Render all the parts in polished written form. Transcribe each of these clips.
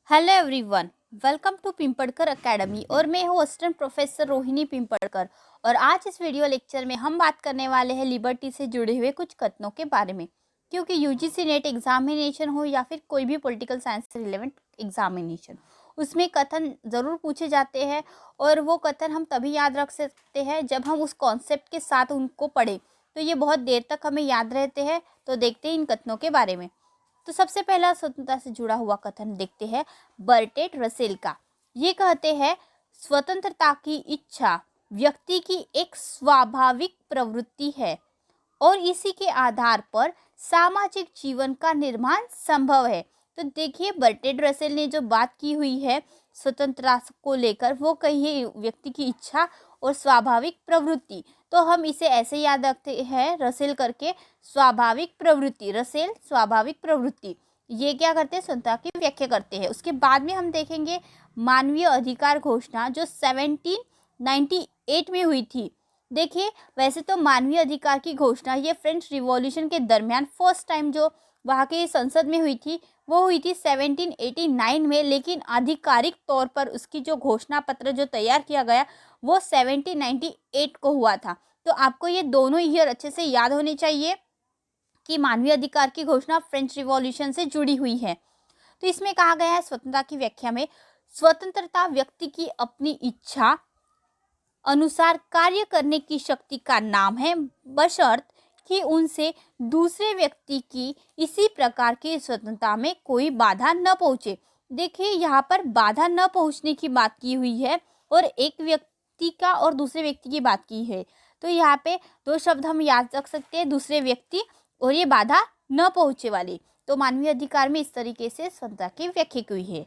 Hello everyone, welcome to Pimpadkar academy और मैं हूँ असिस्टेंट प्रोफेसर रोहिणी पिंपड़कर। और आज इस वीडियो लेक्चर में हम बात करने वाले हैं लिबर्टी से जुड़े हुए कुछ कथनों के बारे में। क्योंकि यूजीसी नेट एग्जामिनेशन हो या फिर कोई भी पॉलिटिकल साइंस से रिलेवेंट एग्जामिनेशन, उसमें कथन ज़रूर पूछे जाते हैं और वो कथन हम तभी याद रख सकते हैं जब हम उस कॉन्सेप्ट के साथ उनको पढ़ें, तो ये बहुत देर तक हमें याद रहते हैं। तो देखते हैं इन कथनों के बारे में। तो सबसे पहला स्वतंत्रता से जुड़ा हुआ कथन देखते हैं बर्टेट रसेल का। ये कहते हैं स्वतंत्रता की इच्छा व्यक्ति की एक स्वाभाविक प्रवृत्ति है और इसी के आधार पर सामाजिक जीवन का निर्माण संभव है। तो देखिए, बर्टेट रसेल ने जो बात की हुई है स्वतंत्रता को लेकर, वो कही है व्यक्ति की इच्छा और स्वाभाविक प्रवृत्ति। तो हम इसे ऐसे याद रखते हैं रसेल करके, स्वाभाविक प्रवृत्ति, रसेल स्वाभाविक प्रवृत्ति। ये क्या करते हैं, स्वतंत्रता की व्याख्या करते हैं। उसके बाद में हम देखेंगे मानवीय अधिकार घोषणा जो 1798 में हुई थी। देखिए, वैसे तो मानवीय अधिकार की घोषणा ये फ्रेंच रिवॉल्यूशन के दरमियान फर्स्ट टाइम जो वहाँ के संसद में हुई थी वो हुई थी 1789 में, लेकिन आधिकारिक तौर पर उसकी जो घोषणा पत्र जो तैयार किया गया वो 1798 को हुआ था। तो आपको ये दोनों ईयर अच्छे से याद होने चाहिए कि मानवीय अधिकार की घोषणा फ्रेंच रिवॉल्यूशन से जुड़ी हुई है। तो इसमें कहा गया है स्वतंत्रता की व्याख्या में, स्वतंत्रता व्यक्ति की अपनी इच्छा अनुसार कार्य करने की शक्ति का नाम है, बशर्त कि उनसे दूसरे व्यक्ति की इसी प्रकार की स्वतंत्रता में कोई बाधा न पहुँचे। देखिए, यहाँ पर बाधा न पहुँचने की बात की हुई है और एक व्यक्ति का और दूसरे व्यक्ति की बात की है। तो यहाँ पे दो शब्द हम याद रख सकते हैं, दूसरे व्यक्ति और ये बाधा न पहुँचे वाली। तो मानवीय अधिकार में इस तरीके से स्वतंत्रता की व्याख्या की हुई है।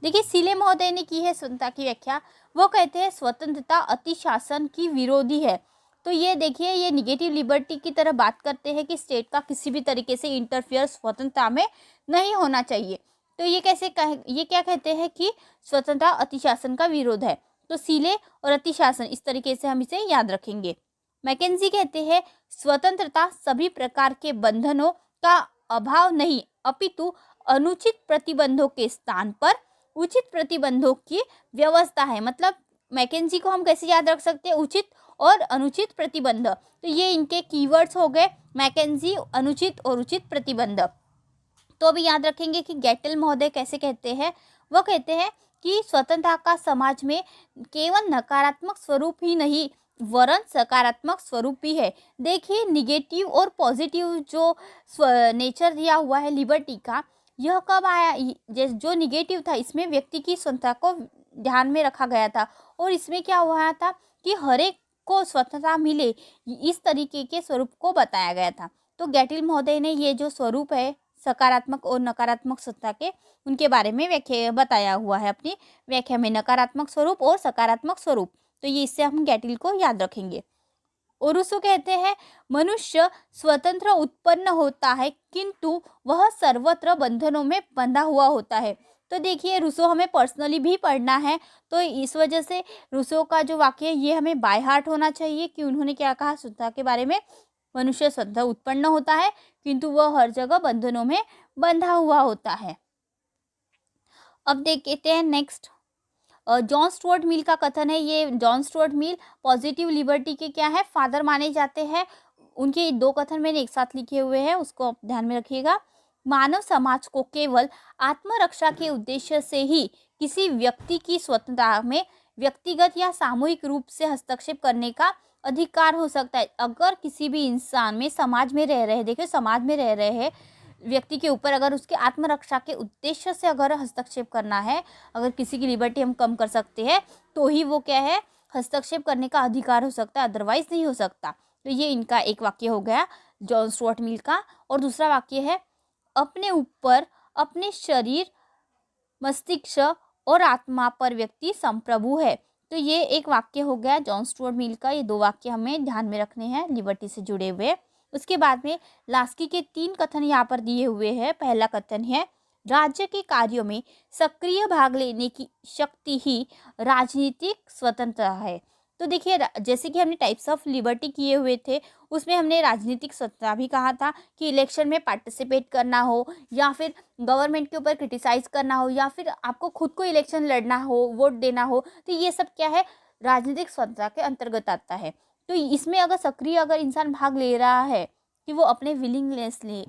देखिए, सीले महोदय ने की है स्वतंत्रता की व्याख्या। वो कहते हैं स्वतंत्रता अतिशासन की विरोधी है। तो ये देखिए, ये निगेटिव लिबर्टी की तरह बात करते हैं कि स्टेट का किसी भी तरीके से इंटरफियर स्वतंत्रता में नहीं होना चाहिए। तो ये ये क्या कहते हैं कि स्वतंत्रता अतिशासन का विरोध है। तो सीले और अतिशासन, इस तरीके से हम इसे याद रखेंगे। मैकेंजी कहते हैं स्वतंत्रता सभी प्रकार के बंधनों का अभाव नहीं, अपितु अनुचित प्रतिबंधों के स्थान पर उचित प्रतिबंधों की व्यवस्था है। मतलब मैकेंजी को हम कैसे याद रख सकते हैं, उचित और अनुचित प्रतिबंध। तो ये इनके कीवर्ड्स हो गए, मैकेंजी, अनुचित और उचित प्रतिबंध। तो अभी याद रखेंगे कि गैटल महोदय कैसे कहते हैं। वो कहते हैं कि स्वतंत्रता का समाज में केवल नकारात्मक स्वरूप ही नहीं वरन सकारात्मक स्वरूप भी है। देखिए, निगेटिव और पॉजिटिव जो नेचर दिया हुआ है लिबर्टी का, यह कब आया? जो निगेटिव था इसमें व्यक्ति की स्वतंत्रता को ध्यान में रखा गया था और इसमें क्या हुआ था कि हर एक को स्वतंत्रता मिले, इस तरीके के स्वरूप को बताया गया था। तो गैटिल महोदय ने ये जो स्वरूप है सकारात्मक और नकारात्मक स्वतंत्रता के, उनके बारे में व्याख्या बताया हुआ है अपनी व्याख्या में, नकारात्मक स्वरूप और सकारात्मक स्वरूप। तो ये इससे हम गैटिल को याद रखेंगे। और रूसो कहते हैं मनुष्य स्वतंत्र उत्पन्न होता है किंतु वह सर्वत्र बंधनों में बंधा हुआ होता है। तो देखिए, रूसो हमें पर्सनली भी पढ़ना है, तो इस वजह से रूसो का जो वाक्य है ये हमें बाय हार्ट होना चाहिए कि उन्होंने क्या कहा स्वतंत्रता के बारे में। मनुष्य स्वतंत्र उत्पन्न होता है किंतु वह हर जगह बंधनों में बंधा हुआ होता है। अब देखते हैं नेक्स्ट, जॉन स्टुअर्ट मिल का कथन है। ये John Stuart Mill positive liberty के क्या है, फादर माने जाते हैं। उनके दो कथन मैंने एक साथ लिखे हुए हैं, उसको आप ध्यान में रखिएगा। मानव समाज को केवल आत्मरक्षा के उद्देश्य से ही किसी व्यक्ति की स्वतंत्रता में व्यक्तिगत या सामूहिक रूप से हस्तक्षेप करने का अधिकार हो सकता है। अगर किसी भी इंसान में, समाज में रह रहे, देखिए समाज में रह रहे हैं व्यक्ति के ऊपर अगर उसके आत्मरक्षा के उद्देश्य से अगर हस्तक्षेप करना है, अगर किसी की लिबर्टी हम कम कर सकते हैं तो ही वो क्या है, हस्तक्षेप करने का अधिकार हो सकता है, अदरवाइज नहीं हो सकता। तो ये इनका एक वाक्य हो गया जॉन स्टुअर्ट मिल का। और दूसरा वाक्य है अपने ऊपर, अपने शरीर, मस्तिष्क और आत्मा पर व्यक्ति संप्रभु है। तो ये एक वाक्य हो गया जॉन स्टुअर्ट मिल का। ये दो वाक्य हमें ध्यान में रखने हैं लिबर्टी से जुड़े हुए। उसके बाद में लास्की के तीन कथन यहाँ पर दिए हुए हैं। पहला कथन है राज्य के कार्यों में सक्रिय भाग लेने की शक्ति ही राजनीतिक स्वतंत्रता है। तो देखिए जैसे कि हमने टाइप्स ऑफ लिबर्टी किए हुए थे, उसमें हमने राजनीतिक स्वतंत्रता भी कहा था कि इलेक्शन में पार्टिसिपेट करना हो, या फिर गवर्नमेंट के ऊपर क्रिटिसाइज करना हो, या फिर आपको खुद को इलेक्शन लड़ना हो, वोट देना हो, तो ये सब क्या है, राजनीतिक स्वतंत्रता के अंतर्गत आता है। तो इसमें अगर सक्रिय अगर इंसान भाग ले रहा है कि वो अपने विलिंगनेस ले,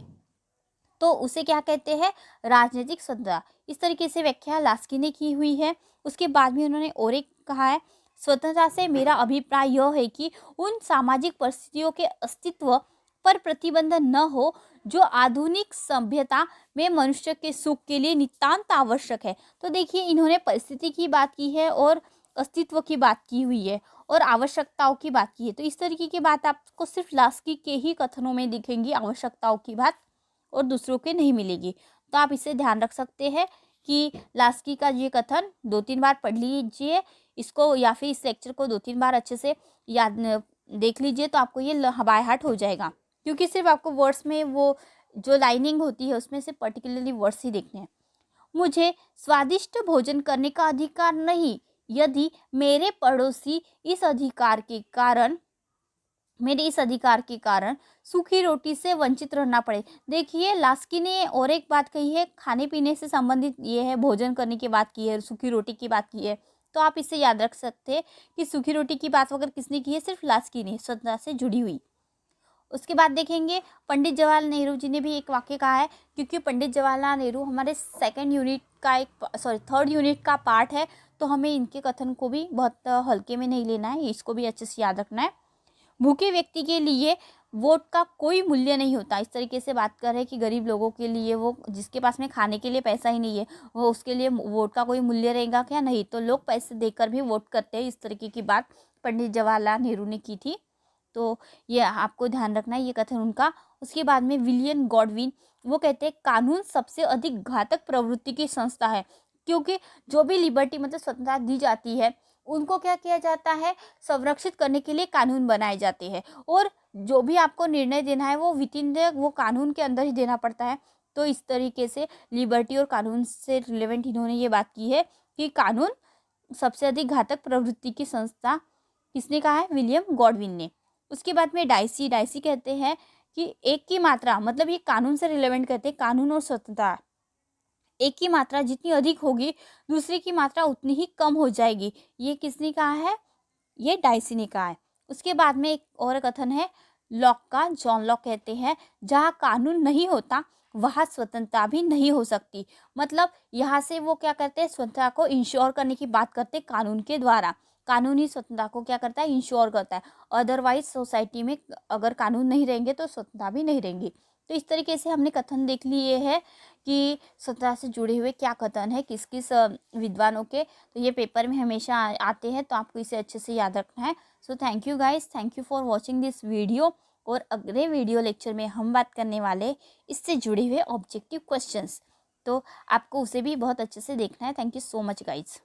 तो उसे क्या कहते हैं, राजनीतिक स्वतंत्रता। इस तरीके से व्याख्या लास्की ने की हुई है। उसके बाद में उन्होंने और एक कहा है, स्वतंत्रता से मेरा अभिप्राय यह है कि उन सामाजिक परिस्थितियों के अस्तित्व पर प्रतिबंध न हो जो आधुनिक सभ्यता में मनुष्य के सुख के लिए नितांत आवश्यक है। तो देखिए इन्होंने परिस्थिति की बात की है और अस्तित्व की बात की हुई है और आवश्यकताओं की बात की है। तो इस तरीके की बात आपको सिर्फ लास्की के ही कथनों में दिखेंगी, आवश्यकताओं की बात, और दूसरों के नहीं मिलेगी। तो आप इसे ध्यान रख सकते हैं कि लास्की का ये कथन 2-3 बार पढ़ लीजिए इसको, या फिर इस लेक्चर को 2-3 बार अच्छे से याद देख लीजिए, तो आपको ये बाय हार्ट हो जाएगा। क्योंकि सिर्फ आपको वर्ड्स में वो जो लाइनिंग होती है उसमें से पर्टिकुलरली वर्ड्स ही देखने हैं। मुझे स्वादिष्ट भोजन करने का अधिकार नहीं यदि मेरे पड़ोसी मेरे इस अधिकार के कारण सूखी रोटी से वंचित रहना पड़े। देखिए लास्की ने और एक बात कही है, खाने पीने से संबंधित ये है, भोजन करने की बात की है, सूखी रोटी की बात की है। तो आप इसे याद रख सकते हैं कि सूखी रोटी की बात अगर किसने की है, सिर्फ लास्की ने, स्वतंत्रता से जुड़ी हुई। उसके बाद देखेंगे पंडित जवाहरलाल नेहरू जी ने भी एक वाक्य कहा है, क्योंकि पंडित जवाहरलाल नेहरू हमारे थर्ड यूनिट का पार्ट है, तो हमें इनके कथन को भी बहुत हल्के में नहीं लेना है, इसको भी अच्छे से याद रखना है। भूखे व्यक्ति के लिए वोट का कोई मूल्य नहीं होता। इस तरीके से बात कर रहे हैं कि गरीब लोगों के लिए, वो जिसके पास में खाने के लिए पैसा ही नहीं है, वो उसके लिए वोट का कोई मूल्य रहेगा क्या? नहीं, तो लोग पैसे देकर भी वोट करते हैं। इस तरीके की बात पंडित जवाहरलाल नेहरू ने की थी, तो ये आपको ध्यान रखना है, ये कथन उनका। उसके बाद में विलियम गॉडविन, वो कहते हैं कानून सबसे अधिक घातक प्रवृत्ति की संस्था है, क्योंकि जो भी लिबर्टी मतलब स्वतंत्रता दी जाती है उनको क्या किया जाता है, संरक्षित करने के लिए कानून बनाए जाते हैं, और जो भी आपको निर्णय देना है वो विद इन वो कानून के अंदर ही देना पड़ता है। तो इस तरीके से लिबर्टी और कानून से रिलेवेंट इन्होंने ये बात की है कि कानून सबसे अधिक घातक प्रवृत्ति की संस्था किसने कहा है? विलियम गॉडविन ने। उसके बाद में डाइसी कहते हैं कि एक की मात्रा, मतलब ये कानून से रिलेवेंट कहते हैं, कानून और स्वतंत्रता, एक की मात्रा जितनी अधिक होगी दूसरी की मात्रा उतनी ही कम हो जाएगी। ये किसने कहा है? ये डाइसी ने कहा है। उसके बाद में एक और कथन है लॉक का, जॉन लॉक कहते हैं जहाँ कानून नहीं होता वहाँ स्वतंत्रता भी नहीं हो सकती। मतलब यहाँ से वो क्या करते हैं, स्वतंत्रता को इंश्योर करने की बात करते हैं कानून के द्वारा। कानून ही स्वतंत्रता को क्या करता है, इंश्योर करता है। अदरवाइज सोसाइटी में अगर कानून नहीं रहेंगे तो स्वतंत्रता भी नहीं रहेंगी। तो इस तरीके से हमने कथन देख लिए हैं कि स्वतंत्रता से जुड़े हुए क्या कथन है किस किस विद्वानों के। तो ये पेपर में हमेशा आते हैं, तो आपको इसे अच्छे से याद रखना है। So thank you guys, thank you for watching this video. और अगले वीडियो लेक्चर में हम बात करने वाले इससे जुड़े हुए ऑब्जेक्टिव क्वेश्चंस, तो आपको उसे भी बहुत अच्छे से देखना है। Thank you so much guys.